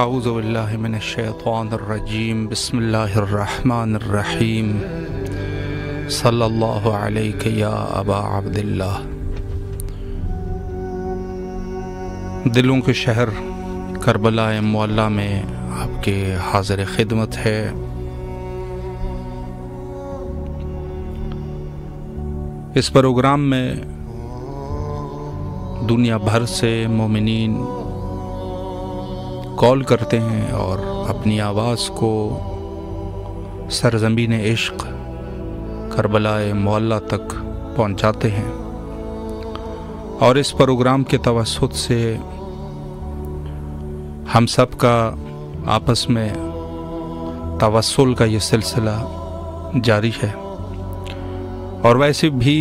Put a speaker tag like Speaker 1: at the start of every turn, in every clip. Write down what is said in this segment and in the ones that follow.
Speaker 1: اعوذ باللہ من الشیطان الرجیم بسم اللہ الرحمن الرحیم صلی اللہ علیہ یا ابا عبداللہ۔ دلوں کے شہر کربلا معلیٰ میں آپ کے حاضر خدمت ہے۔ اس پروگرام میں دنیا بھر سے مومنین کال کرتے ہیں اور اپنی آواز کو سرزمین عشق کربلا معلیٰ تک پہنچاتے ہیں، اور اس پروگرام کے توسط سے ہم سب کا آپس میں توسل کا یہ سلسلہ جاری ہے۔ اور ویسے بھی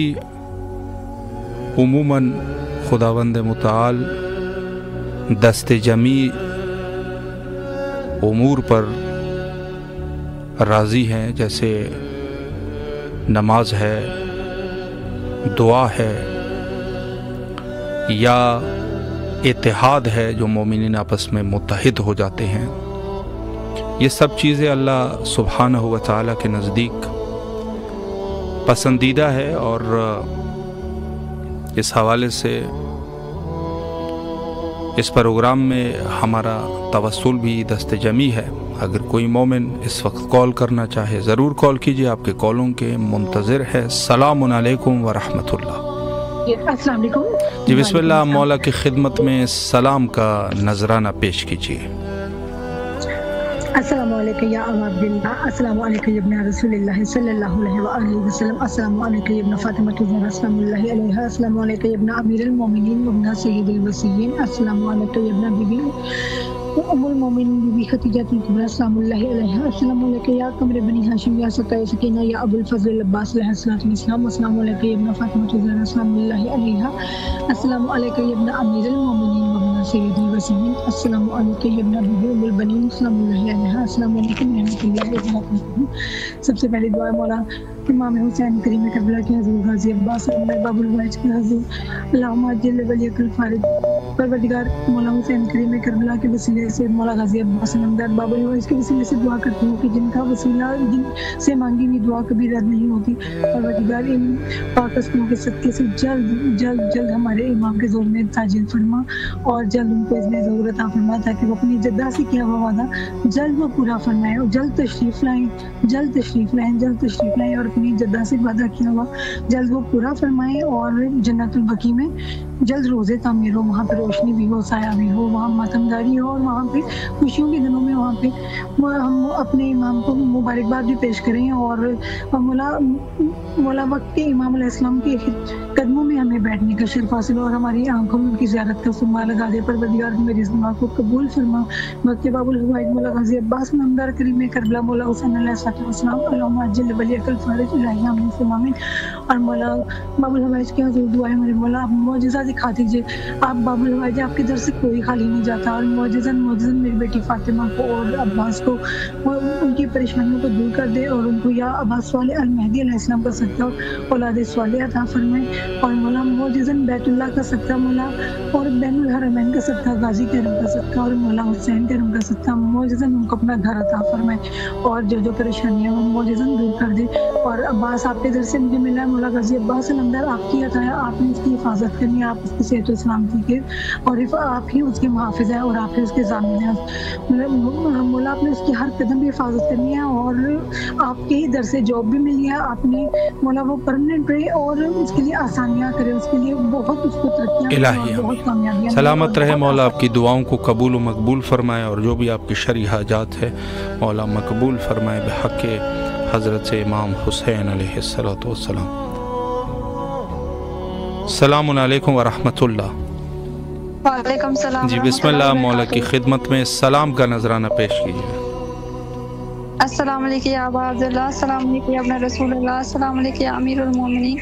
Speaker 1: عموماً خداوند متعال دست جمی امور پر راضی ہیں، جیسے نماز ہے، دعا ہے، یا اتحاد ہے جو مومنین آپس میں متحد ہو جاتے ہیں۔ یہ سب چیزیں اللہ سبحانہ و تعالیٰ کے نزدیک پسندیدہ ہے، اور اس حوالے سے اس پروگرام میں ہمارا توسل بھی دست جمی ہے۔ اگر کوئی مومن اس وقت کال کرنا چاہے ضرور کال کیجیے، آپ کے کالوں کے منتظر ہے۔ السلام علیکم ورحمۃ اللہ۔
Speaker 2: السلام علیکم
Speaker 1: جی بسم اللہ، مولا کی خدمت میں سلام کا نذرانہ پیش کیجیے۔
Speaker 2: السلام علیکم یا ابا عبداللہ، السلام علیکم یا ابن رسول اللہ صلی اللہ علیہ وآلہ وسلم، السلام علیکم یا ابن فاطمہ الزہرا سلام اللہ علیہا، السلام علیکم یا ابن امیر المومنین وابن سید الوصیین، السلام علیکم یا ابن بی بی ام المومنین بی بی خدیجہ الکبریٰ سلام اللہ علیہا، السلام علیکم یا قمر بنی ہاشم یا سقائے سکینہ یا ابو الفضل العباس علیہ السلام، السلام علیکم یا ابن فاطمہ الزہرا سلام اللہ علیہا، السلام علیکم یا ابن امیر المومنین وابن سید الوصیین، السلام علیکم یا ابن بی بی ام البنین سلام اللہ علیہا، السلام علیکم ورحمۃ اللہ وبرکاتہ۔ سب سے پہلی دعا مولا امام حسین کریم کربلا کے حضور غازی عباس باب الوائج کے حضور اللہم اجل ولیک الفارد، پروردگار مولا حسین کریم کربلا کے وسیلے سے مولا غازی عباس نمدار باب الوائج کے وسیلے سے دعا کرتی ہوں کہ جن کا وسیلہ جن سے مانگی ہوئی دعا کبھی رد نہیں ہوتی، پروردگار ان پاکستانوں کے صدقے سے جلد جلد جلد ہمارے امام کے زور میں تاجیل فرما، اور جلد ان کو اذن ظہور عطا فرما، تاکہ وہ اپنی جدہ سے کیا ہوا وعدہ جلد وہ پورا فرمائے، اور جلد تشریف لائیں اور اپنی جدہ سے وعدہ کیا ہوا جلد وہ پورا فرمائے، اور جنت البقیع میں جلد روزے تعمیر ہو، وہاں پہ روشنی بھی ہو، سایہ بھی ہو، وہاں ماتمداری ہو، اور وہاں پہ خوشیوں کے دنوں میں وہاں پہ ہم اپنے امام کو مبارکباد بھی پیش کریں، اور مولا وقت کے امام علیہ السلام کے قدموں میں ہمیں بیٹھنے کا شرف حاصل ہو، اور ہماری آنکھوں میں ان کی زیارت کا سما لگا دے۔ پروردگار میری اس دعا کو قبول فرما۔ وقت باب الحوائج مولا غازی عباس نامدار کریم کربلا مولا حسین علیہ السلام اللہم اجل ولیک الفارج الہی آمین ثم آمین۔ اور مولا باب الحوائج کے حضور دعائیں میرے مولا آپ معجزہ دکھا دیجیے، آپ باب الحوائج آپ کے در سے کوئی خالی نہیں جاتا، اور معجزن میری بیٹی فاطمہ کو اور عباس کو ان کی پریشانیوں کو دور کر دے، اور ان کو یا عباس صالح المہدی علیہ السلام کا صدقہ اولاد صالح عطا فرمائے، اور مولا معجزن بیت اللہ کا صدقہ مولا، اور بین الحرمین کا صدقہ، غازی کرم کا صدقہ، اور مولا حسین کرم کا صدقہ معجزن ان کو اپنا گھر عطا فرمائے، اور جو پریشانیاں ہیں معجزن دور کر دے۔ اور عباس آپ کے در سے مجھے ملا ہے، مولا غازی عباس علمدار آپ کی عطا ہے، آپ نے اس کی حفاظت کرنی ہے، آپ اس کی صحت و سلامتی کے، اور آپ ہی اس کے محافظ ہیں، اور آپ ہی اس کے ضامن ہیں مولا، آپ نے اس کی ہر قدم کی حفاظت کرنی ہے، اور آپ کے ہی در سے جاب بھی ملی ہے، آپ نے مولا وہ پرمننٹ رہے، اور اس کے لیے آسانیاں کرے، اس کے لیے بہت اس کو ترقیاں اور بہت کامیابیاں
Speaker 1: سلامت رہے مولا، آپ کی دعاؤں کو قبول و مقبول فرمائے، اور جو بھی آپ کی شرعی حاجات ہے مولا مقبول فرمائے بحق حضرت امام حسین علیہ السلام۔ السلام علیکم ورحمۃ اللہ۔
Speaker 3: وعلیکم السلام
Speaker 1: جی بسم اللہ، مولا کی خدمت میں سلام کا نذرانہ پیش کیجیے۔
Speaker 3: السلام علیکم یا ابا عبداللہ، السلام علیکم یا ابن رسول اللہ، السلام علیکم یا امیر المومنین،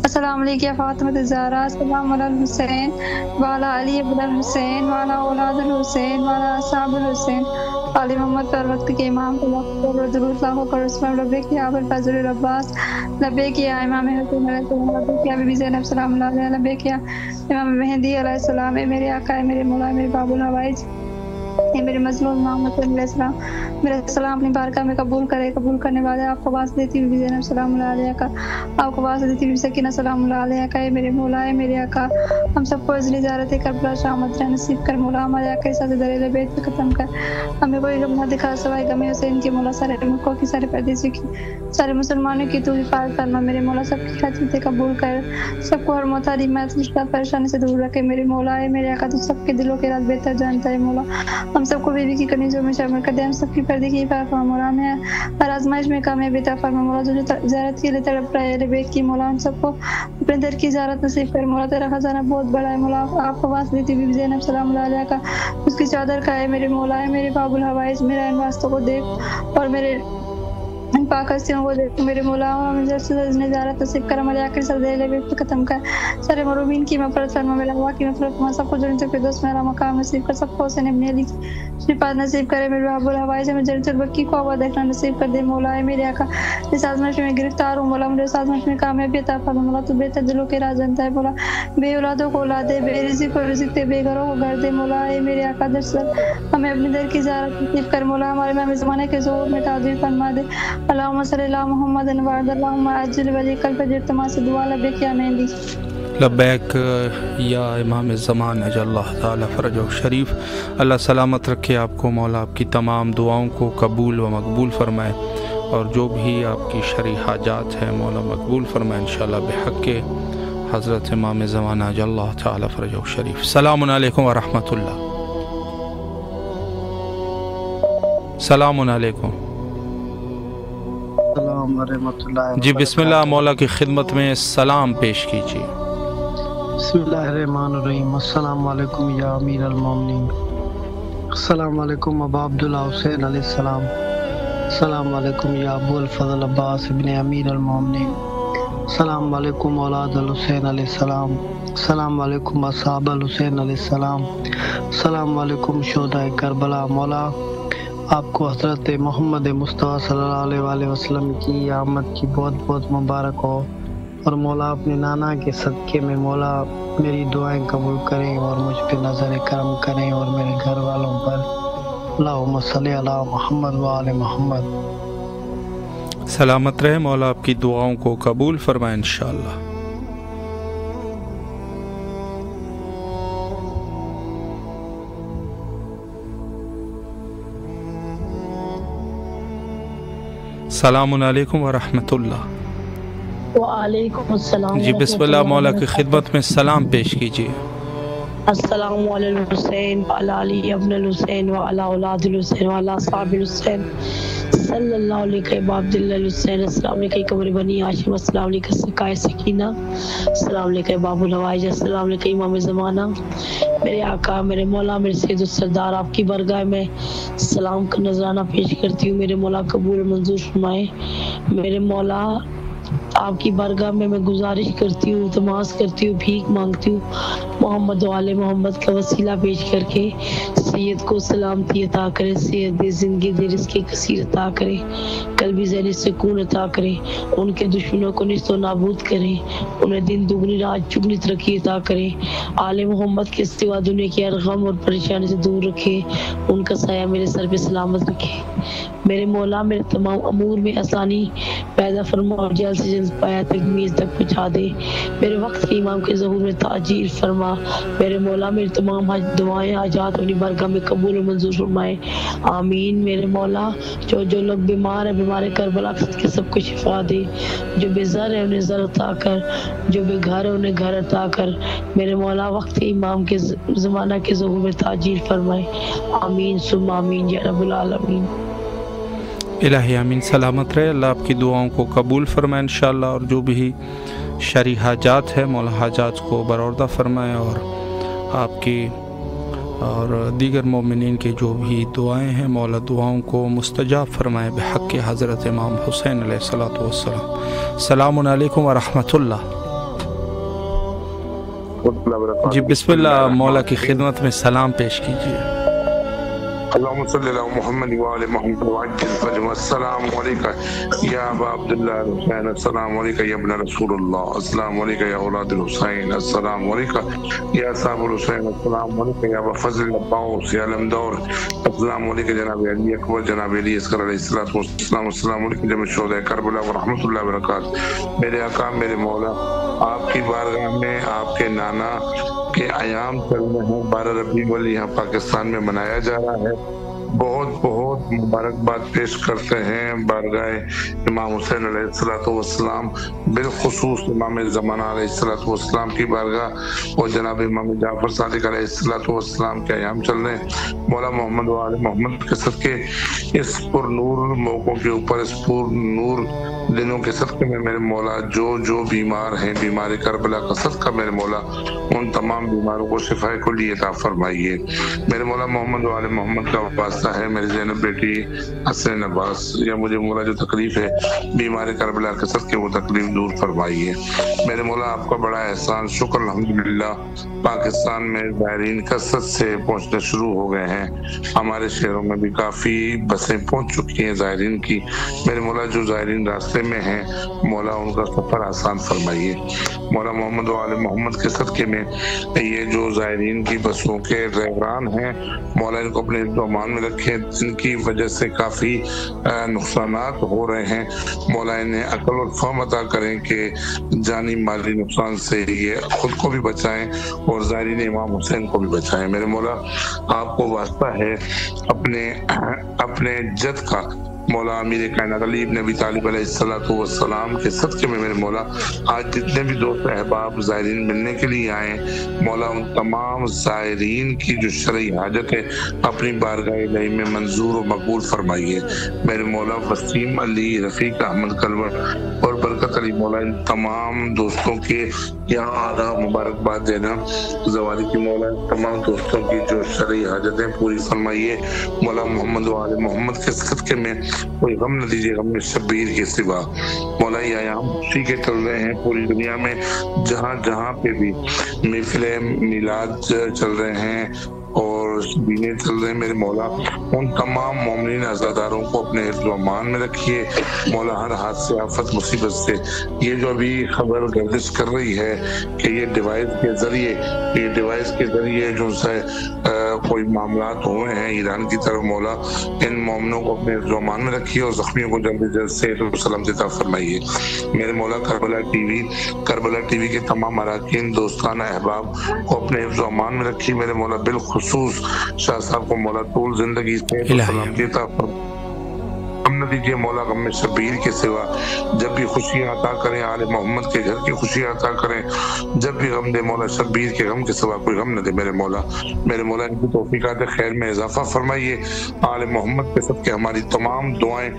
Speaker 3: السلام علیکم یا فاطمہ الزہرا، السلام علی الحسین وعلی علی ابن الحسین وعلی اولاد الحسین وعلی اصحاب الحسین، علی محمد پر وقت کے امام کو وقت پر درود لاکھوں پر اسماء لبیک یا ابوالفضل العباس، لبیک یا امام حسین علیہ السلام، لبیک یا بی بی زینب سلام اللہ علیہ، لبیک یا امام مہدی علیہ السلام، میرے آقا میرے مولا میرے باب الحوائج، اے میرے مظلوم محمد علیہ السلام میرا سلام اپنی بارگاہ میں قبول کرے. قبول کرنے والے آپ کو آواز دیتی ہوئی زینب سلام اللہ علیہ کا, آپ کو آواز دیتی ہوئی سکینہ سلام اللہ علیہ کا. اے میرے مولا, اے میرے آقا, ہم سب کو عزلی زیارت کربلا شامت نصیب کر. مولا ہمارے آقا ساتھ دلیل بیت پہ ختم کر. ہمیں کوئی غم نہ دکھا سوائے غم حسین کی. مولا سارے ملکوں کی, سارے پردیسیوں کی, سارے مسلمانوں کی تو حفاظت فرما. میرے مولا سب کی خدمتیں قبول کر. سب کو ہر محتاجی مشکل پریشانی سے دور رکھے. میرے مولا, اے میرے آقا, تو سب کے دلوں کے راز بہتر جانتا ہے. مولا ہم سب کو بیوی کی کنیزوں میں شامل کر دے. ہم سب کی پردے کی حفاظت فرما. مولا ہمیں ہر آزمائش میں کامیابی عطا فرما. مولا جو زیارت کے لیے تڑپ رہا ہے اہل بیت کی, مولا ہم سب کو اپنے در کی زیارت نصیب کر. مولا تیرا خزانہ بہت بڑا ہے. مولا آپ کو واسطہ دیتی ہوئی زینب سلام اللہ علیہ کا اس کی چادر کا ہے. میرے مولا, ہے میرے باب الحوائج, میرا ان واسطوں کو دیکھ اور میرے ان پاک ہستیوں کو دیکھ. میرے مولا ہمیں جلد سے جلد نجات نصیب کر. ہمارے آخر سر دے لے ختم کر. سارے مرحومین کی مغفرت فرما. میرے اللہ کی مغفرت فرما. سب کو جنت الفردوس میں اعلیٰ مقام نصیب کر. سب کو حسین ابن علی کی شفاعت نصیب کرے. میرے باب الحوائج میں جنت البقیع کو آباد دیکھنا نصیب کر دے. مولا ہے میرے آقا, اس آزمائش میں گرفتار ہوں. مولا مجھے اس آزمائش میں کامیابی عطا فرما. مولا تو بہتر دلوں کے راز جانتا ہے. مولا بے اولادوں کو اولاد دے, بے رزق کو رزق دے, بے گھروں کو گھر دے. مولا ہے میرے آقا, دراصل ہمیں اپنے در کی زیارت نصیب کر. مولا ہمارے امام زمانے کے ظہور میں تعظیم فرما دے. اللہم صلی اللہ محمد وعد اللہم عجل ولی کل فجر تما سے دعا لبیک یا مہندی.
Speaker 1: لبیک یا امام زمان اجل اللہ تعالی فرجہ شریف. اللہ سلامت رکھے آپ کو. مولا آپ کی تمام دعاؤں کو قبول و مقبول فرمائے, اور جو بھی آپ کی شرعی حاجات ہیں مولا مقبول فرمائے انشاءاللہ بحق کے حضرت امام زمان اجل اللہ تعالی فرجہ شریف. السلام علیکم ورحمۃ اللہ. السلام علیکم.
Speaker 4: السلام ورحمۃ اللہ.
Speaker 1: جی بسم اللہ, مولا کی خدمت میں سلام پیش کیجیے.
Speaker 4: بسم اللہ الرحمن الرحیم. السلام علیکم یا امیر المومنین. السلام علیکم ابا عبداللہ حسین علیہ السلام. السلام علیکم یا ابو الفضل عباس ابن امیر المومنین. السلام علیکم اولاد الحسین علیہ السلام. السلام علیکم اصحاب الحسین علیہ السلام. السلام علیکم شہداء کربلا. مولا آپ کو حضرت محمد مصطفیٰ صلی اللہ علیہ وآلہ وسلم کی آمد کی بہت بہت مبارک ہو. اور مولا اپنے نانا کے صدقے میں مولا میری دعائیں قبول کریں اور مجھ پہ نظر کرم کریں اور میرے گھر والوں پر. اللہم صلی علی محمد وآل محمد.
Speaker 1: سلامت رہے. مولا آپ کی دعاؤں کو قبول فرمائے انشاءاللہ. السلام علیکم ورحمۃ اللہ.
Speaker 5: وعلیکم السلام.
Speaker 1: جی بسم اللہ, مولا کی خدمت میں سلام پیش کیجیے.
Speaker 5: السلام علی الحسین وعلی علی ابن الحسین وعلی اولاد الحسین وعلی اصحاب الحسین صلی اللہ علیہ عبداللہ الحسین. السلام علیکم قمر بنی ہاشم. السلام علیکم سکائے سکینہ. السلام علیکم باب الحوائج. السلام علیکم امام زمانہ. میرے آقا, میرے مولا, میرے سید السردار, آپ کی برگاہ میں سلام کا نذرانہ پیش کرتی ہوں. میرے مولا قبول منظور فرمائے. میرے مولا آپ کی برگاہ میں گزارش کرتی ہوں, تماس کرتی ہوں, بھیک مانگتی ہوں. محمد و آل محمد کا وسیلہ پیش کر کے سید کو سلامتی عطا کرے, صحت دے, زندگی دے, رزق کثیر عطا کرے, قلبی ذہنی سکون عطا کرے, ان کے دشمنوں کو نیست و نابود کرے, انہیں دن دگنی رات چگنی ترقی عطا کرے. آل محمد کے سوا دنیا کی ہر غم اور پریشانی سے دور رکھے, ان کا سایہ میرے سر پہ سلامت رکھے. میرے مولا میرے تمام امور میں آسانی پیدا فرما اور جلد سے جلد پایا تک میز تک پہنچا دے. میرے وقت کے امام کے ظہور میں تاجیل فرما. میرے مولا میری تمام دعائیں حاجات اپنی برگاہ میں قبول و منظور فرمائے. آمین. میرے مولا جو لوگ بیمار ہیں, بیمار کربلا کے سب کو شفا دے. جو بے زر ہے انہیں زر عطا کر, جو بے گھر ہے انہیں گھر عطا کر. میرے مولا وقت کے امام کے زمانہ کے ظہور میں تاجیل فرمائے. آمین ثم آمین یا رب العالمین.
Speaker 1: الہی آمین. سلامت رہے. اللہ آپ کی دعاؤں کو قبول فرمائے انشاءاللہ, اور جو بھی شرعی حاجات ہے مولا حاجات کو برآوردہ فرمائے, اور آپ کی اور دیگر مومنین کی جو بھی دعائیں ہیں مولا دعاؤں کو مستجاب فرمائے بحق حضرت امام حسین علیہ الصلوۃ والسلام. السلام علیکم ورحمۃ اللہ.
Speaker 6: جی
Speaker 1: بسم اللہ, مولا کی خدمت میں سلام پیش کیجیے.
Speaker 6: اللهم صل على محمد وآل محمد وعجل الفجر والسلام عليك يا أبا عبد الله الحسين السلام عليك يا ابن رسول الله السلام عليك يا أولاد الحسين السلام عليك يا صاحب الحسين السلام عليك يا أبا فضل العباس يا لمدور السلام عليك جناب علي أكبر جناب علي اصغر علیہ الصلوۃ والسلام السلام علیکم جميع شہداء کربلا ورحمۃ اللہ وبرکاتہ۔ میرے آقا میرے مولا آپ کی بارگاہ میں آپ کے نانا کے ایام چل رہے ہیں، 12 ربیع الاول یہاں پاکستان میں منایا جا رہا ہے۔ بہت بہت مبارکباد پیش کرتے ہیں بارگاہ امام حسین علیہ الصلوۃ والسلام، بالخصوص امام زمانہ علیہ الصلوۃ والسلام کی بارگاہ اور جناب امام جعفر صادق علیہ الصلوۃ والسلام کے ایام چل رہے ہیں۔ مولا محمد و آل محمد کے صدقے اس پر نور موقعوں کے اوپر اس پر نور دنوں کے صدقے میں میرے مولا جو بیمار ہیں، بیمار کربلا کا صدقہ میرے مولا ان تمام بیماروں کو شفا کلی عطا فرمائیے۔ میرے مولا محمد و آل محمد کا واسطہ ہے میری زینب بیٹی حسین عباس، یا مجھے مولا جو تکلیف ہے بیمار کربلا کے صدقے وہ تکلیف دور فرمائیے۔ میرے مولا آپ کا بڑا احسان، شکر الحمدللہ پاکستان میں زائرین کثرت سے پہنچنے شروع ہو گئے ہیں، ہمارے شہروں میں بھی کافی بسیں پہنچ چکی ہیں زائرین کی۔ میرے مولا جو زائرین راستے میں ہیں مولا ان کا سفر آسان فرمائیے۔ مولا محمد و آل محمد کے صدقے میں یہ جو زائرین کی بسوں کے ڈرائیوران ہیں مولا ان کو اپنے امان میں رکھیں، جن کی وجہ سے کافی نقصانات ہو رہے ہیں مولا انہیں عقل اور فہم عطا کریں کہ جانی مالی نقصان سے یہ خود کو بھی بچائیں اور زائرین امام حسین کو بھی بچائیں۔ میرے مولا آپ کو واسطہ ہے اپنے جد کا مولا امیر کائنات علی ابن ابی طالب علیہ الصلوۃ والسلام کے صدقے میں میرے مولا آج جتنے بھی دوست احباب زائرین ملنے کے لیے آئے مولا ان تمام زائرین کی جو شرعی حاجت ہے اپنی بارگاہ الہی میں منظور و مقبول فرمائیے۔ میرے مولا وسیم علی، رفیق احمد کلور اور برکت علی مولا ان تمام دوستوں کے یہاں آنا مبارکباد دینا زوالی کی مولا تمام دوستوں کی جو شرعی حاجتیں پوری فرمائیے۔ مولا محمد و آل محمد کے صدقے میں کوئی غم نہ دیجیے غم شبیر کے سوا۔ مولا یہ ایام خوشی کے چل رہے ہیں پوری دنیا میں، جہاں جہاں پہ بھی محفل میلاد چل رہے ہیں اور بینے چل رہے ہیں میرے مولا ان تمام مومنین عزاداروں کو اپنے حفظ و امان میں رکھیے مولا، ہر حادثے آفت مصیبت سے۔ یہ جو ابھی خبر گردش کر رہی ہے کہ یہ ڈیوائس کے ذریعے جو سے کوئی معاملات ہوئے ہیں ایران کی طرف مولا ان مومنوں کو اپنے حفظ و امان میں رکھیے اور زخمیوں کو جلد از جلد صحت و سلامتی عطا فرمائیے۔ میرے مولا کربلا ٹی وی کے تمام اراکین دوستانہ احباب کو اپنے حفظ و امان میں رکھیے میرے مولا، بالخصوص شاہ صاحب کو مولا طول زندگی صحت و سلامتی عطا فرمائیے۔ ہم نہ دیجیے مولا غم شبیر کے سوا، جب بھی خوشیاں عطا کریں آل محمد کے گھر کی خوشیاں عطا کریں، جب بھی غم دے مولا شبیر کے غم کے سوا کوئی غم نہ دے میرے مولا ان کی توفیقات خیر میں اضافہ فرمائیے۔ آل محمد کے صدقے ہماری تمام دعائیں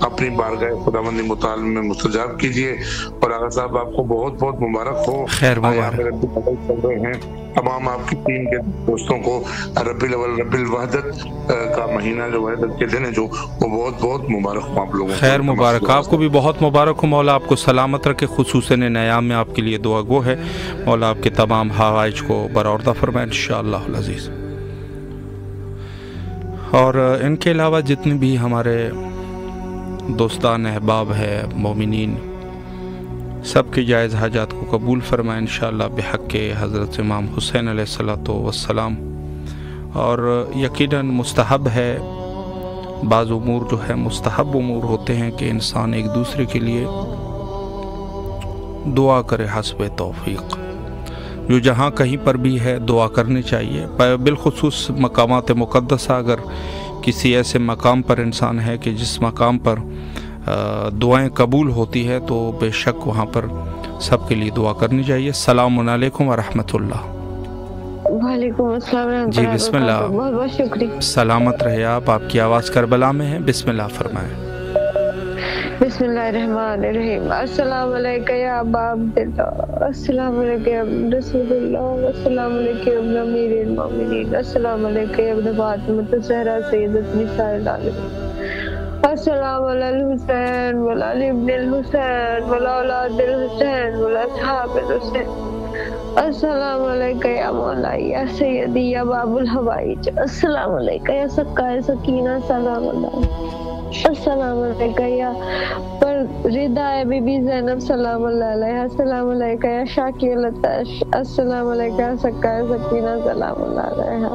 Speaker 6: اپنی بارگاہ خداوند متعال میں مستجاب کیجیے۔ اور آغا صاحب آپ کو بہت بہت مبارک ہو،
Speaker 1: خیر مبارک
Speaker 6: چل رہے ہیں تمام آپ کی ٹیم کے دوستوں کو ربیع الاول ربیع الوحدت کا مہینہ جو وحدت کے دن ہے جو وہ بہت بہت مبارک ہوں آپ لوگوں کو۔
Speaker 1: خیر مبارک، آپ کو بھی بہت مبارک ہو، مولا آپ کو سلامت رکھے، خصوصاً ان ایام میں آپ کے لیے دعا گو ہے، مولا آپ کے تمام حوائج کو برآوردہ فرمائے انشاءاللہ العزیز۔ اور ان کے علاوہ جتنے بھی ہمارے دوستان احباب ہے مومنین سب کے جائز حاجات کو قبول فرمائے انشاءاللہ بحق حضرت امام حسین علیہ الصلوۃ والسلام۔ اور یقیناً مستحب ہے، بعض امور جو ہے مستحب امور ہوتے ہیں کہ انسان ایک دوسرے کے لیے دعا کرے حسب توفیق، جو جہاں کہیں پر بھی ہے دعا کرنی چاہیے، بالخصوص مقامات مقدسہ۔ اگر کسی ایسے مقام پر انسان ہے کہ جس مقام پر دعائیں قبول ہوتی ہے تو بے شک وہاں پر سب کے لیے دعا کرنی چاہیے۔ السلام علیکم ورحمۃ اللہ۔
Speaker 7: وعلیکم السلام
Speaker 1: جی بسم اللہ،
Speaker 7: بہت بہت شکریہ۔
Speaker 1: سلامت رہے آپ کی آواز کربلا میں ہے، بسم اللہ فرمائیں۔
Speaker 7: بسم اللہ الرحمن الرحیم۔ السلام علیکم یا ابا عبداللہ، السلام علیکم یا ابن رسول اللہ، السلام علیکم یا ابن امیر المومنین، السلام علیکم یا ابن فاطمہ الزہرا سیدۃ نساء العالمین، السلام علی الحسین وعلی ابن الحسین وعلی اولاد الحسین وعلی اصحاب الحسین، السلام علیکم یا مولا یا سیدی یا باب الحوائج، السلام علیکم یا سکائے سکینہ، سلام اللہ، السلام علیکم یا پر رضا بی بی زینب، سلام اللہ علیہ، السلام علیکم یا شاکی لطش، السلام علیکم یا سکائے سکینہ، سلام اللہ علیہ،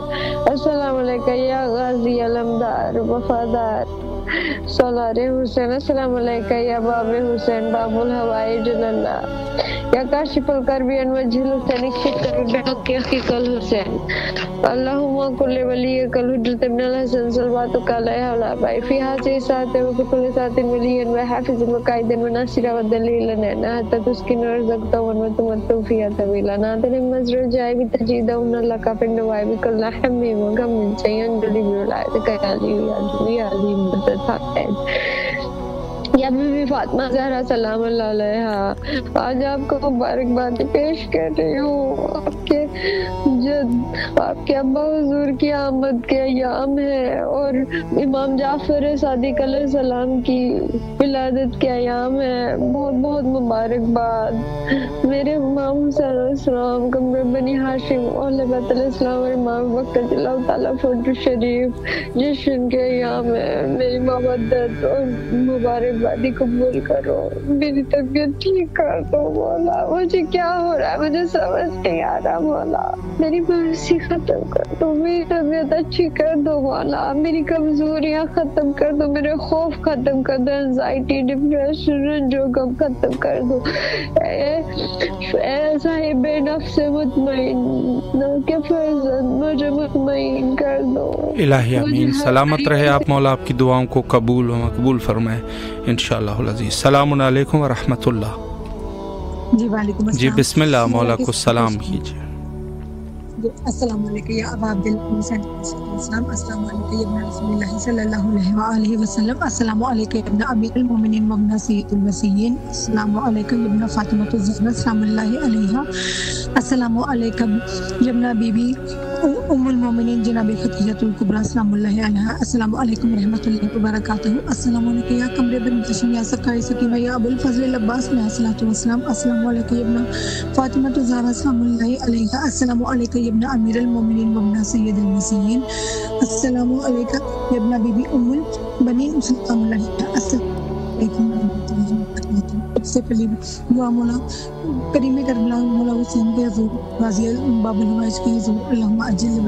Speaker 7: السلام علیکم یا غازی علمدار وفادار سولار حسین، السلام علیکم یا باب حسین باب الحوائج اللہ، یا کاشف الکربی وجہ الحسین اکشف بحق حقیق الحسین، اللہم کل ولی کل حجرت ابن الحسن صلواتک علیہ وعلی بائی فی حاضر ساعت و فی کل ساعت ولی و حافظ و قائد و ناصر و دلیل نینا حتی تسکن ورزقتا و تمتو فیہ طویلا نادر مزر جائے بتجید ان اللہ کا پنڈوائی بکل حمی و غم من چیئن جلی بولائد کیالی و یادوی عظیم یا بی بی فاطمہ زہرا سلام اللہ علیہ، آج آپ کو مبارکباد پیش کر رہی ہوں۔ آپ کے جد آپ کے ابا حضور کی آمد کے ایام ہے اور امام جعفر صادق علیہ السلام کی ولادت کے ایام ہے، بہت بہت مبارکباد۔ میرے امام حسین علیہ السلام قمر بنی ہاشم اہل بیت علیہ السلام اور امام وقت اللہ تعالیٰ فوج شریف جشن کے ایام ہے، میری مودت اور مبارکبادی قبول کرو، میری طبیعت ٹھیک کر دو مولا، مجھے کیا ہو رہا ہے مجھے سمجھ نہیں آ رہا مولا، میری مایوسی ختم کر دو، میری طبیعت اچھی کر دو مولا، میری کمزوریاں ختم کر دو، میرے خوف ختم کر دو، انزائٹی ڈپریشن رنج و غم ختم کر دو، اے صاحب نفس مطمئن کے فرزند مجھے مطمئن کر دو۔
Speaker 1: الہی امین، سلامت رہے آپ، مولا آپ کی دعاؤں کو قبول و مقبول فرمائے انشاءاللہ العزیز۔ السلام علیکم ورحمۃ اللہ۔
Speaker 2: جی وعلیکم السلام۔
Speaker 1: جی بسم اللہ، مولا کو سلام کیجیے۔
Speaker 2: السلام علیکم یا ابا عبد الحسین، السلام علیکم یا ابن رسول اللہ صلی اللہ علیہ وآلہ وسلم، السلام علیکم یا ابن امیر المومنین وابن سید الوصیین، السلام علیکم یا ابن فاطمہ الزہرا سلام اللہ علیہا، السلام علیکم یا ابن بی بی ام المومنین جناب خدیجہ الکبریٰ سلام اللہ علیہا، السلام علیکم ورحمۃ اللہ وبرکاتہ، السلام علیکم یا قمر بن ہاشم یا سقائے سکینہ یا ابو الفضل العباس علیہ الصلوۃ والسلام، السلام علیکم یا ابن فاطمہ الزہرا سلام اللہ علیہا، السلام علیکم یا ابن امیر المومنین وابن سید الوصیین، السلام علیکم یا ابن بی بی ام البنی سلام اللہ علیہا، السلام علیکم ورحمۃ اللہ وبرکاتہ۔ سب سے پہلی دعا مولا کریم کربلا مولا حسین کے حضور، غازی باب الحوائج کے حضور، اللہم اجل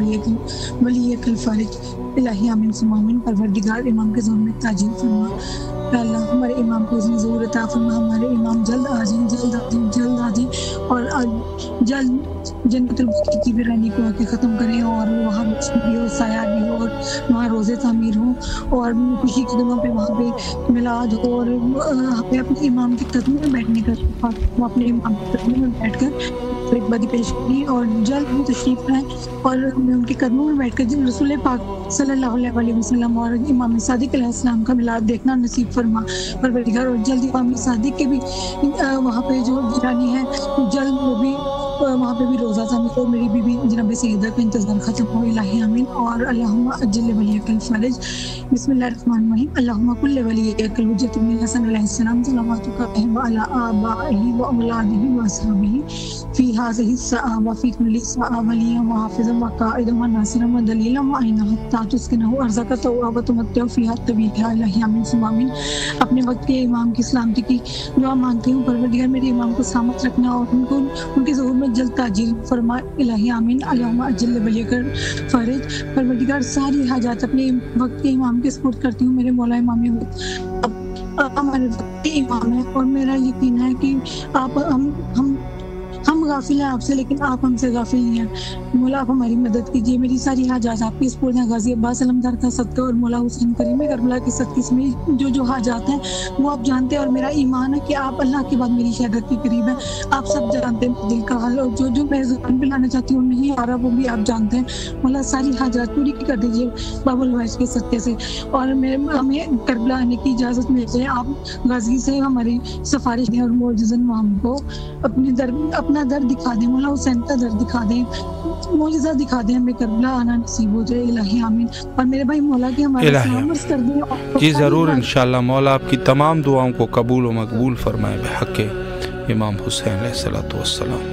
Speaker 2: ولیک الفارج، الہی آمین ثم آمین۔ پروردگار امام کے ظہور میں تاجیل فرما، یا اللہ ہمارے امام کو اتنی ضرور عطا فرما، ہمارے امام جلد آ جائیں، جلد آ جائیں اور جلد جنت البقیع کی ویرانی کو آ کے ختم کریں، اور وہاں بھی ہو، سایہ بھی ہو، اور وہاں روزے تعمیر ہوں، اور خوشی کے دنوں پہ وہاں پہ میلاد ہو، اور ہمیں اپنے امام کے قدموں میں بیٹھنے کا وہ اپنے امام کے قدموں میں بیٹھ کر ایک بادی پیش کی، اور جلد بھی تشریف لائیں اور میں ان کے قدموں میں بیٹھ کر رسول پاک صلی اللہ علیہ وسلم اور امام صادق علیہ السلام کا میلاد دیکھنا نصیب فرما پروردگار، اور جلد امام صادق کے بھی وہاں پہ جو ویرانی ہے جلد وہ بھی وہاں پہ بھی روزہ تعمیر ہو، میری بیوی جناب سیدہ کا انتظار ختم ہو، الہی آمین۔ اور اللہم اجل ولیک الفرج، بسم اللہ الرحمن الرحیم، اللہم کل ولیک الحجۃ ابن الحسن علیہ السلام صلواتک علیہ وعلی آبائہ واولادہ واصحابہ فی ہذہ الساعۃ وفی کل ساعۃ ولیا وحافظا وقائدا وناصرا ودلیلا وعینا حتی تسکنہ ارضک طوعا وتمتع فیہا طویلا، الہی آمین ثم آمین۔ اپنے وقت کے امام کی سلامتی کی دعا مانگتی ہوں، پروردگار میرے امام کو سلامت رکھنا اور ان کے ظہور میں جلد تاجیل فرما، الہی آمین۔ اللہم اجل ولیک الفرج، پروردگار ساری حاجات اپنے وقت کے امام کے سپرد کرتی ہوں، میرے مولا امام ہمارے وقت کے امام ہے، اور میرا یقین ہے کہ آپ ہم غافل ہیں آپ سے، لیکن آپ ہم سے غافل نہیں ہیں، مولا آپ ہماری مدد کیجیے، میری ساری حاجات آپ کے سپرد ہیں، غازی عباس علمدار کا صدقہ اور مولا حسین کریم کربلا کے صدقے میں جو حاجات ہیں وہ آپ جانتے ہیں، اور میرا ایمان ہے کہ آپ اللہ کے بعد میری شہادت کے قریب ہیں، آپ سب جانتے ہیں دل کا حال، اور جو میں زبان پہ لانا چاہتی ہوں نہیں آ رہا وہ بھی آپ جانتے ہیں، مولا ساری حاجات پوری کر دیجیے باب الحوائج کے صدقے سے، اور ہمیں کربلا آنے کی اجازت مل جائے، آپ غازی سے ہماری سفارش دیں اور معجزن ہم کو اپنا درد دکھا دیں، مولا حسین کا درد دکھا دیں، معجزہ دکھا دیں، ہمیں کربلا آنا نصیب ہو جائے، الہی آمین۔ اور میرے بھائی مولا کے ہمارے سلام عرض کر دیں۔
Speaker 1: جی ضرور انشاءاللہ، مولا آپ کی تمام دعاؤں کو قبول و مقبول فرمائے بحق امام حسین علیہ الصلوۃ والسلام۔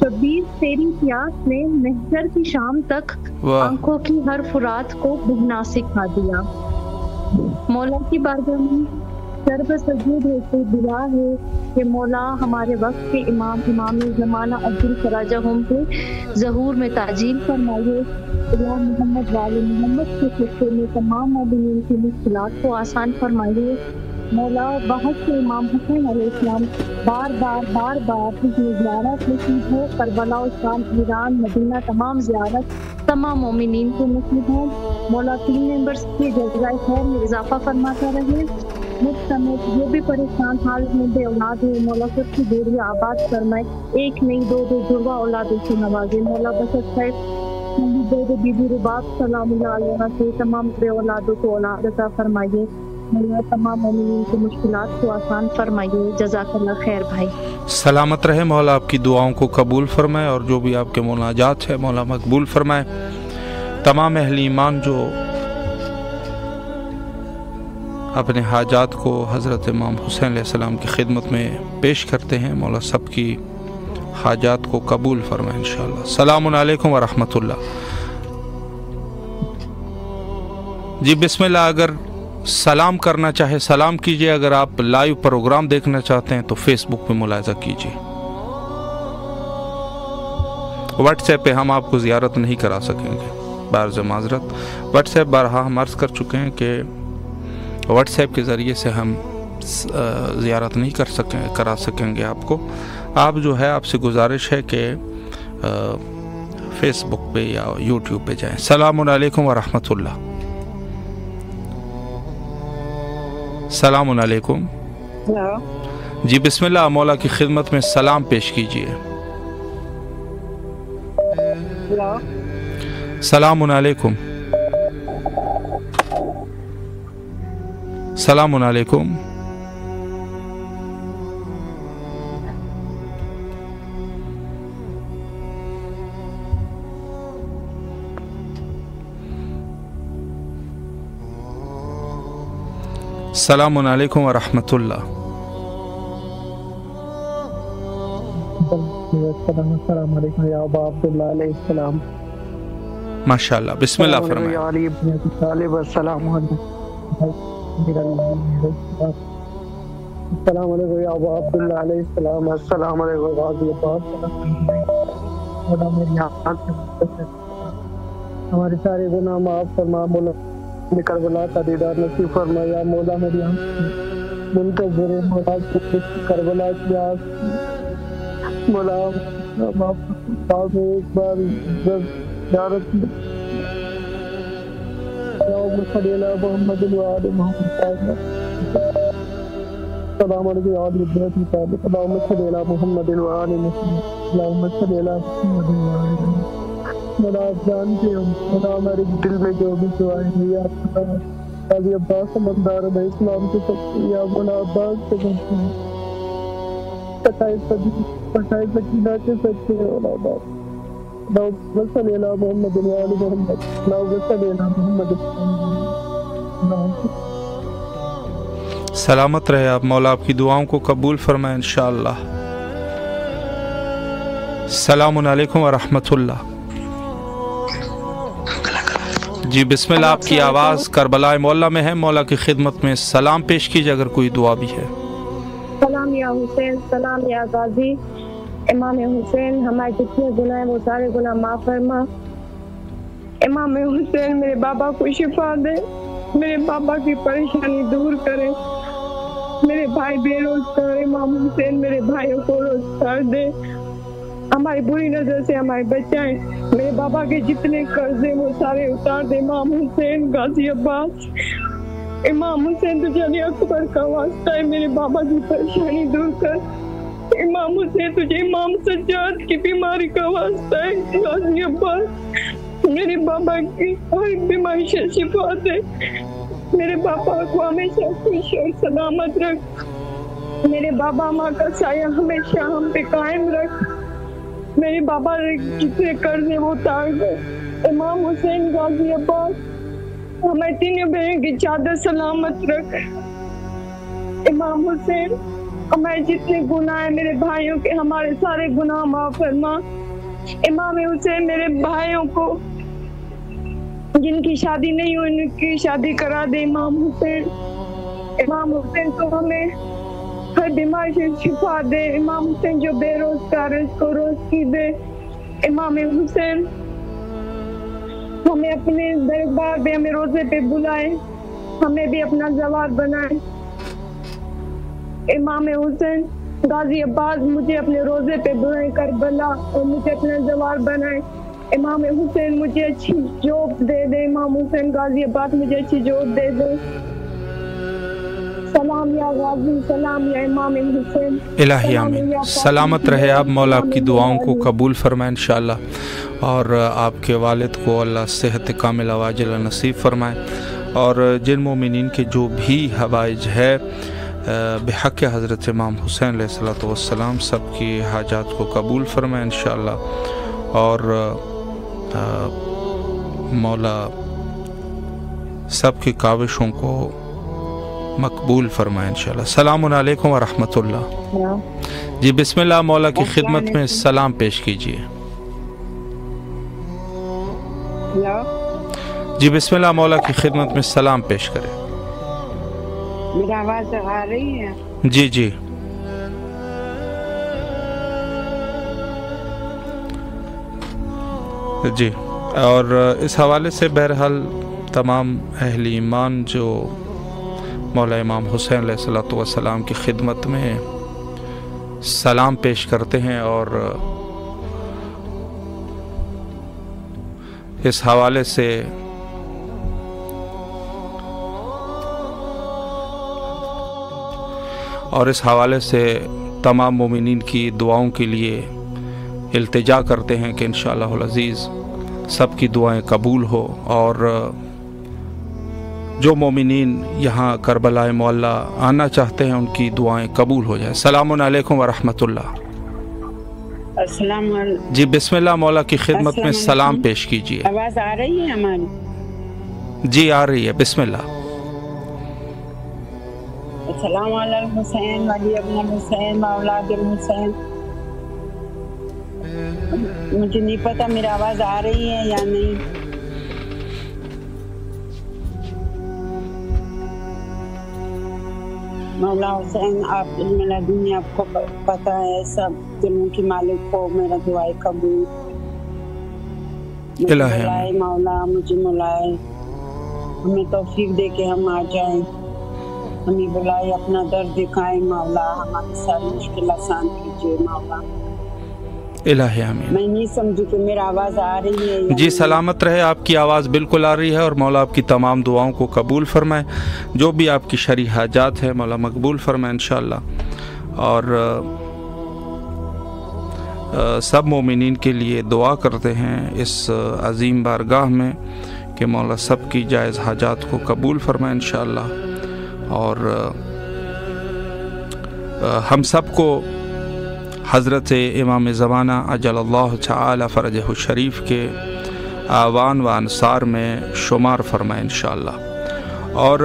Speaker 8: شبیر تیری پیاس نے محشر کی شام تک آنکھوں کی ہر فرات کو بہنا سکھا دیا۔ مولا کی بارگاہ میں سر پر سجود ہوتے دعا ہے کہ مولا ہمارے وقت کے امام زمانہ عبدالفراج ہم کے ظہور میں تعجیل فرمائیے۔ اللہ محمد والے محمد کے خطے میں تمام مومنین کی مشکلات کو آسان فرمائیے۔ مولا بہت سے امام حسین علیہ السلام بار بار زیارت نصیب ہو، کربلا، شام، ایران، مدینہ تمام زیارت تمام مومنین کو نصیب ہو۔ مولا 3 ممبرس کے جزائے خیر میں اضافہ فرماتا رہے۔ مجھ سمیت جو بھی پریشان حال میں بے اولاد ہے مولا سب کی دوریاں آباد فرمائے، ایک نہیں دو جڑوا اولادوں سے نوازے۔ مولا بشر صاحب دو بی بی رباب سلام اللہ علیہ سے تمام بے اولادوں کو اولاد عطا فرمائیے۔ مولا تمام مومنین کی مشکلات کو آسان فرمائیے۔ جزاک اللہ خیر بھائی۔
Speaker 1: سلامت رہے، مولا آپ کی دعاؤں کو قبول فرمائے اور جو بھی آپ کے مناجات ہے مولا مقبول فرمائے۔ تمام اہل ایمان جو اپنے حاجات کو حضرت امام حسین علیہ السلام کی خدمت میں پیش کرتے ہیں، مولا سب کی حاجات کو قبول فرمائے انشاءاللہ۔ السلام علیکم ورحمۃ اللہ۔ جی بسم اللہ، اگر سلام کرنا چاہے سلام کیجئے، اگر آپ لائیو پروگرام دیکھنا چاہتے ہیں تو فیس بک پہ ملاحظہ کیجئے۔ واٹس ایپ پہ ہم آپ کو زیارت نہیں کرا سکیں گے، بعرض معذرت۔ واٹس ایپ بارہا ہم عرض کر چکے ہیں کہ واٹس ایپ کے ذریعے سے ہم زیارت نہیں کرا سکیں گے آپ کو۔ آپ جو ہے آپ سے گزارش ہے کہ فیس بک پہ یا یوٹیوب پہ جائیں۔ السلام علیکم ورحمۃ اللہ۔ السلام علیکم۔ جی بسم اللہ، مولا کی خدمت میں سلام پیش کیجیے۔ السلام علیکم۔ السلام علیکم۔ السلام علیکم ورحمۃ اللہ۔
Speaker 4: السلام علیکم یا ابا عبداللہ علیہ السلام۔
Speaker 1: ماشاء اللہ، بسم اللہ فرمائیں۔
Speaker 4: السلام علیکم یا ابا عبداللہ علیہ السلام۔ السلام علیکم غازی عباس۔ ہمارے سارے گناہ معاف فرما، مولا کربلا کا دیدار نصیب فرما۔ یا مولا میری منتظر مولا کربلا کی آس مولا ایک بار زیارت صلی اللہ محمد وآل محمد۔ السلام علیکم یا علی برتی صاحب۔ اللہم صلی اللہ محمد وآل محمد۔ اللہم صلی اللہ محمد وآل محمد۔ مولا آپ جانتے ہو مولا ہمارے دل میں جو بھی دعائیں ہیں یا قاضی عباس سمندار علیہ السلام کے سکتے یا مولا عباس کے سکتے ہیں، پٹائی سکینہ کے سکتے ہیں مولا عباس۔ اللہم صلی اللہ محمد وآل محمد۔ اللہم صلی اللہ محمد۔
Speaker 1: سلامت رہے آپ، مولا آپ کی دعاؤں کو قبول فرمائے انشاءاللہ۔ السلام علیکم ورحمۃ اللہ۔ جی بسم اللہ، آپ کی آواز کربلا مولا میں ہے، مولا کی خدمت میں سلام پیش کیجیے اگر کوئی دعا بھی ہے۔
Speaker 8: سلام یا حسین، سلام یا غازی امام حسین، ہمارے جتنے گناہ ہیں وہ سارے گناہ معاف فرما۔ امام حسین میرے بابا کو شفا دے، میرے بابا کی پریشانی دور کرے، میرے بھائی بے روزگار، امام حسین میرے بھائیوں کو روزگار دے، ہماری بری نظر سے ہمارے بچائیں، میرے بابا کے جتنے قرض ہیں وہ سارے اتار دے۔ امام حسین غازی عباس، امام حسین تجھے علی اکبر کا واسطہ ہے، میرے بابا کی پریشانی دور کر۔ امام حسین تجھے امام سجاد کی بیماری کا واسطہ ہے، غازی عباس میرے بابا کی ہر بیماری سے شفا دے، میرے بابا کو ہمیشہ خوش اور سلامت رکھ، میرے بابا ماں کا سایہ ہمیشہ ہم پہ قائم رکھ، میرے بابا جتنے قرض ہیں وہ اتار دے۔ امام حسین غازی عباس ہمیں تینوں بہن کی چادر سلامت رکھ۔ امام حسین
Speaker 7: ہمارے جتنے گناہ ہیں میرے بھائیوں کے ہمارے سارے گناہ معاف فرما۔ امام حسین میرے بھائیوں کو جن کی شادی نہیں ہوئی ان کی شادی کرا دے امام حسین۔ امام حسین تو ہمیں ہر بیماری سے شفا دے۔ امام حسین جو بے روزگار ہے اس کو روزگی دے۔ امام حسین ہمیں اپنے دربار پہ ہمیں روزے پہ بلائے، ہمیں بھی اپنا زوار بنائے۔ امام حسین غازی عباس مجھے اپنے روزے پہ بلائے کربلا اور مجھے اپنا زوار بنائے۔ امام حسین مجھے اچھی جاب دے دے۔ امام حسین غازی عباس مجھے اچھی جاب دے دے۔ سلام یا غازی، سلام یا امام حسین۔
Speaker 1: الہی آمین۔ سلامت رہے آپ، مولا آپ کی دعاؤں کو قبول فرمائے انشاءاللہ، اور آپ کے والد کو اللہ صحت کاملہ واجلہ نصیب فرمائے، اور جن مومنین کے جو بھی حوائج ہے بحق حضرت امام حسین علیہ السلام سب کی حاجات کو قبول فرمائے انشاءاللہ، اور مولا سب کی کاوشوں کو مقبول فرمائے انشاءاللہ۔ السلام علیکم ورحمۃ اللہ۔ جی بسم اللہ، مولا کی خدمت میں سلام پیش کیجیے۔ جی بسم اللہ، مولا کی خدمت میں سلام پیش کریں۔
Speaker 9: میری آواز آ رہی ہے؟
Speaker 1: جی جی جی، اور اس حوالے سے بہرحال تمام اہل ایمان جو مولا امام حسین علیہ السلام کی خدمت میں سلام پیش کرتے ہیں، اور اس حوالے سے تمام مومنین کی دعاؤں کے لیے التجا کرتے ہیں کہ انشاءاللہ العزیز سب کی دعائیں قبول ہو، اور جو مومنین یہاں کربلا معلیٰ آنا چاہتے ہیں ان کی دعائیں قبول ہو جائیں۔ السلام علیکم ورحمۃ اللہ۔
Speaker 9: السلام علیکم۔
Speaker 1: جی بسم اللہ، مولا کی خدمت میں سلام پیش کیجیے۔
Speaker 9: آواز آ رہی ہے ہماری؟
Speaker 1: جی آ رہی ہے، بسم اللہ۔
Speaker 9: السلام علی الحسین وعلی ابن الحسین واولاد الحسین۔ مجھے نہیں پتا میری آواز آ رہی ہے یا نہیں۔ مولا حسین آپ دنیا آپ کو پتا ہے، سب دلوں کی مالک کو میرا دعائیں قبول۔ ملائے مولا، مجھے ملائے، ہمیں توفیق دے کے ہم آ جائیں، ہمیں بلائے، اپنا درد دکھائے مولا، ہماری ساری مشکل آسان کیجیے مولا۔
Speaker 1: الہی آمین۔
Speaker 9: میں نہیں سمجھی کہ میرا آواز آ رہی ہے۔
Speaker 1: جی سلامت رہے، آپ کی آواز بالکل آ رہی ہے، اور مولا آپ کی تمام دعاؤں کو قبول فرمائے، جو بھی آپ کی شرعی حاجات ہے مولا مقبول فرمائے انشاءاللہ، اور سب مومنین کے لیے دعا کرتے ہیں اس عظیم بارگاہ میں کہ مولا سب کی جائز حاجات کو قبول فرمائے انشاءاللہ، اور ہم سب کو حضرت امام زمانہ اجل اللہ تعالی فرجہ الشریف کے آوان و انصار میں شمار فرمائے انشاءاللہ، اور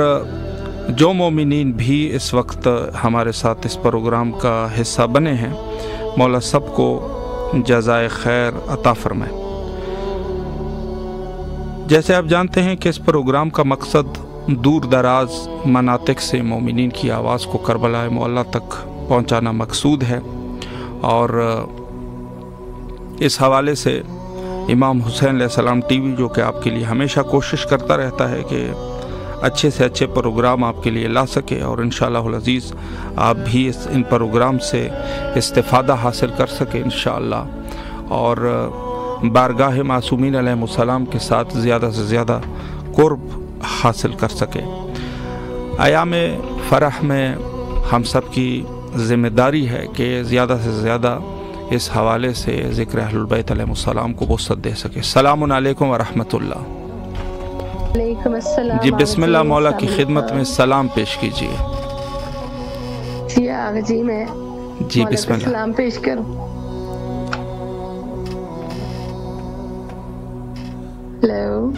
Speaker 1: جو مومنین بھی اس وقت ہمارے ساتھ اس پروگرام کا حصہ بنے ہیں مولا سب کو جزائے خیر عطا فرمائے۔ جیسے آپ جانتے ہیں کہ اس پروگرام کا مقصد دور دراز مناطق سے مومنین کی آواز کو کربلا معلیٰ تک پہنچانا مقصود ہے، اور اس حوالے سے امام حسین علیہ السلام ٹی وی جو کہ آپ کے لیے ہمیشہ کوشش کرتا رہتا ہے کہ اچھے سے اچھے پروگرام آپ کے لیے لا سکے، اور انشاءاللہ العزیز آپ بھی ان پروگرام سے استفادہ حاصل کر سکیں انشاءاللہ، اور بارگاہ معصومین علیہ السلام کے ساتھ زیادہ سے زیادہ قرب حاصل کر سکے۔ ایام فرح میں ہم سب کی ذمہ داری ہے کہ زیادہ سے زیادہ اس حوالے سے ذکر اہل البیت علیہ السلام کو وسعت دے سکے۔ السلام علیکم ورحمۃ اللہ۔
Speaker 8: علیکم السلام۔
Speaker 1: جی بسم اللہ، مولا کی خدمت میں سلام پیش کیجیے۔
Speaker 8: جی میں
Speaker 1: جی بسم اللہ
Speaker 8: سلام پیش کروں۔ ہیلو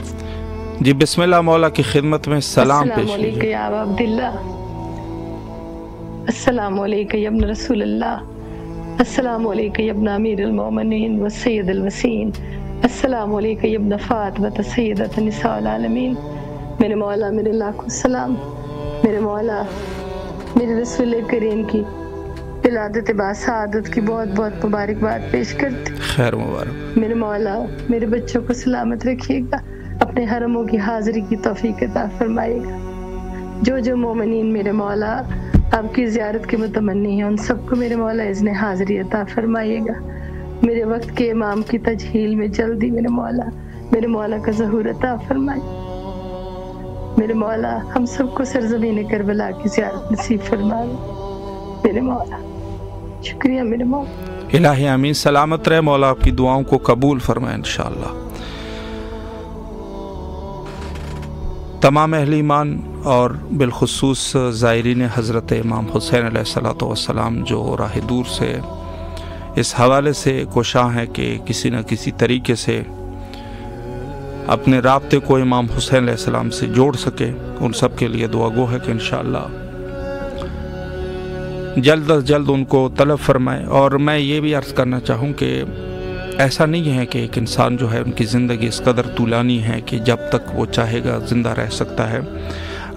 Speaker 1: جی بسم اللہ، مولا کی خدمت میں سلام پیش کیجیے۔
Speaker 8: السلام علیکم یا ابا عبداللہ۔
Speaker 10: السلام علیکم یا ابن رسول اللہ، السلام علیکم یا ابن امیر المومنین و سید الوسین، السلام علیکم یا ابن فاطمہ سیدۃ نساء العالمین۔ میرے مولا میرے لاکھوں سلام، میرے مولا میرے رسول کریم کی ولادت باسعادت کی بہت بہت مبارکباد پیش کرتے۔
Speaker 1: خیر مبارک۔
Speaker 10: میرے مولا میرے بچوں کو سلامت رکھیے گا، اپنے حرموں کی حاضری کی توفیق عطا فرمائے گا۔ جو مومنین میرے مولا آپ کی زیارت کے متمنی ہیں ان سب کو میرے مولا اذن حاضری عطا فرمائیے گا۔ میرے وقت کے امام کی تجہیل میں جلدی میرے مولا کا ظہور عطا فرمائے۔ میرے مولا ہم سب کو سرزمین کربلا کی زیارت نصیب فرمائے میرے مولا۔ شکریہ میرے مولا۔
Speaker 1: الہی آمین۔ سلامت رہے، مولا آپ کی دعاؤں کو قبول فرمائے انشاءاللہ۔ تمام اہل ایمان اور بالخصوص زائرین حضرت امام حسین علیہ الصلوۃ والسلام جو راہ دور سے اس حوالے سے کوشاں ہیں کہ کسی نہ کسی طریقے سے اپنے رابطے کو امام حسین علیہ السلام سے جوڑ سکے، ان سب کے لیے دعا گو ہے کہ انشاءاللہ جلد از جلد ان کو طلب فرمائے۔ اور میں یہ بھی عرض کرنا چاہوں کہ ایسا نہیں ہے کہ ایک انسان جو ہے ان کی زندگی اس قدر طولانی ہے کہ جب تک وہ چاہے گا زندہ رہ سکتا ہے۔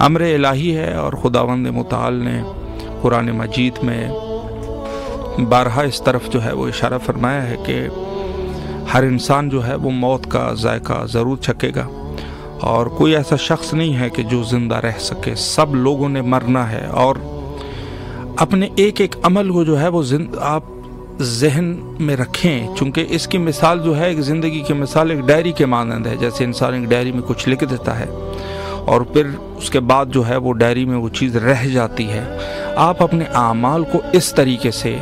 Speaker 1: امر الہی ہے، اور خداوند متعال نے قرآن مجید میں بارہا اس طرف جو ہے وہ اشارہ فرمایا ہے کہ ہر انسان جو ہے وہ موت کا ذائقہ ضرور چکھے گا، اور کوئی ایسا شخص نہیں ہے کہ جو زندہ رہ سکے، سب لوگوں نے مرنا ہے۔ اور اپنے ایک ایک عمل کو جو ہے وہ آپ ذہن میں رکھیں، چونکہ اس کی مثال جو ہے ایک زندگی کی مثال ایک ڈائری کے مانند ہے۔ جیسے انسان ایک ڈائری میں کچھ لکھ دیتا ہے اور پھر اس کے بعد جو ہے وہ ڈائری میں وہ چیز رہ جاتی ہے، آپ اپنے اعمال کو اس طریقے سے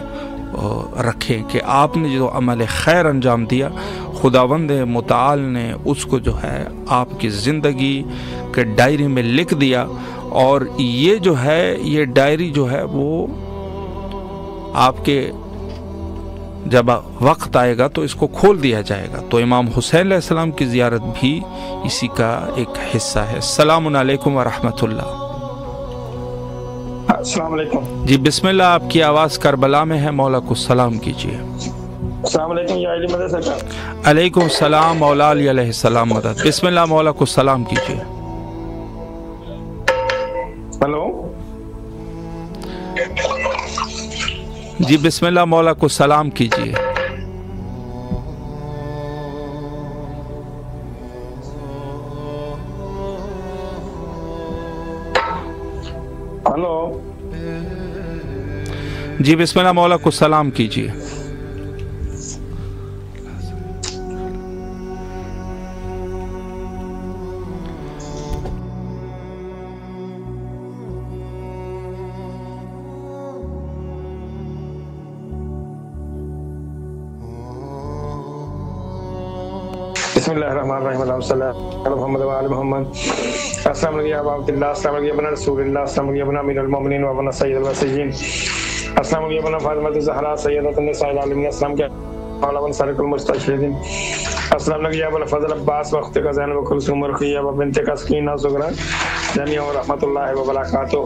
Speaker 1: رکھیں کہ آپ نے جو عمل خیر انجام دیا، خداوند متعال نے اس کو جو ہے آپ کی زندگی کے ڈائری میں لکھ دیا، اور یہ جو ہے یہ ڈائری جو ہے وہ آپ کے جب وقت آئے گا تو اس کو کھول دیا جائے گا۔ تو امام حسین علیہ السلام کی زیارت بھی اسی کا ایک حصہ ہے۔ السلام علیکم ورحمۃ اللہ۔
Speaker 11: السلام علیکم
Speaker 1: جی بسم اللہ، آپ کی آواز کربلا میں ہے، مولا کو سلام کیجیے۔
Speaker 11: السلام علیکم یا علی مدد سرکار۔
Speaker 1: علیکم السلام، مولا علی علیہ السلام مدد۔ بسم اللہ، مولا کو سلام کیجیے۔
Speaker 11: ہلو
Speaker 1: جی بسم اللہ، مولا کو سلام کیجیے۔
Speaker 11: ہلو
Speaker 1: جی بسم اللہ، مولا کو سلام کیجیے۔
Speaker 11: بسم اللہ الرحمن الرحیم، اللہم صلی علی محمد و آل محمد۔ السلام علیکم یا ابا عبداللہ، السلام علیکم ابن رسول اللہ، السلام علیکم ابن امیر المومنین و ابن سید الوسیین، السلام علیکم ابن فاطمہ الزہراء سیدۃ النساء العالمین، السلام علیکم مولا ابن سارق المستشہدین، السلام علیکم یا ابو الفضل عباس وقت کا زینب کلثوم رقیہ و بنت کا سکینہ سغرا جميعا ورحمۃ اللہ وبرکاتہ۔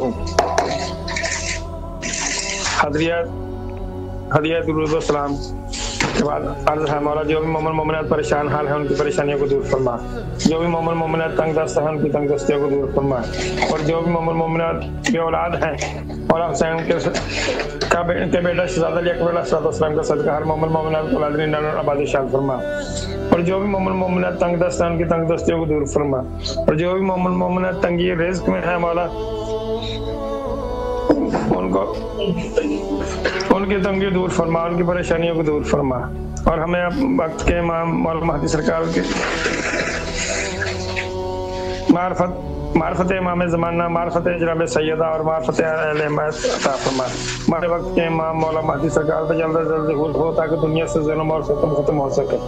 Speaker 11: ہدیہ درود و سلام کے بعد عرض ہے مولا جو بھی مومن مومنات پریشان حال ہیں ان کی پریشانیوں کو دور فرما، جو بھی مومن مومنات تنگ دست ہیں ان کی تنگ دستیوں کو دور فرما، اور جو بھی مومن مومنات بے اولاد ہیں اور حسین کے بیٹا شہزادہ علی اکبر علیہ السلام کا صدقہ ہر مومن مومنات کو اولاد نان اور آباد شاد فرما، اور جو بھی مومن مومنات تنگ دست ہیں ان کی تنگ دستیوں کو دور فرما، اور جو بھی مومن مومنات تنگی رزق میں ہیں مولا ان کی تنگی دور فرما، ان کی پریشانیوں کو دور فرما، اور ہمیں وقت کے امام مولانا مہدی سرکار کے معرفت امام زمانہ، معرفت جناب سیدہ اور معرفت اہل حمایت عطا فرما۔ ہمارے وقت کے امام مولانا مہدی سرکار پہ جلد از جلد ظہور ہو تاکہ دنیا سے ظلم اور ستم ختم ہو سکے۔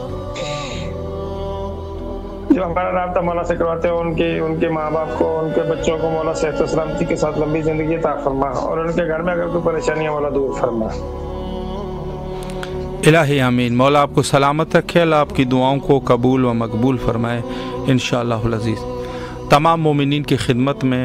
Speaker 11: جو ہمارا رابطہ مولا سے کرواتے ہیں ان کے ماں باپ کو، ان کے بچوں کو مولا صحت و سلامتی کے ساتھ لمبی زندگی عطا فرما، اور ان کے گھر میں اگر کوئی پریشانی ہے مولا دور فرما۔
Speaker 1: الہی آمین۔ مولا آپ کو سلامت رکھے، اللہ آپ کی دعاؤں کو قبول و مقبول فرمائے انشاءاللہ العزیز۔ تمام مومنین کی خدمت میں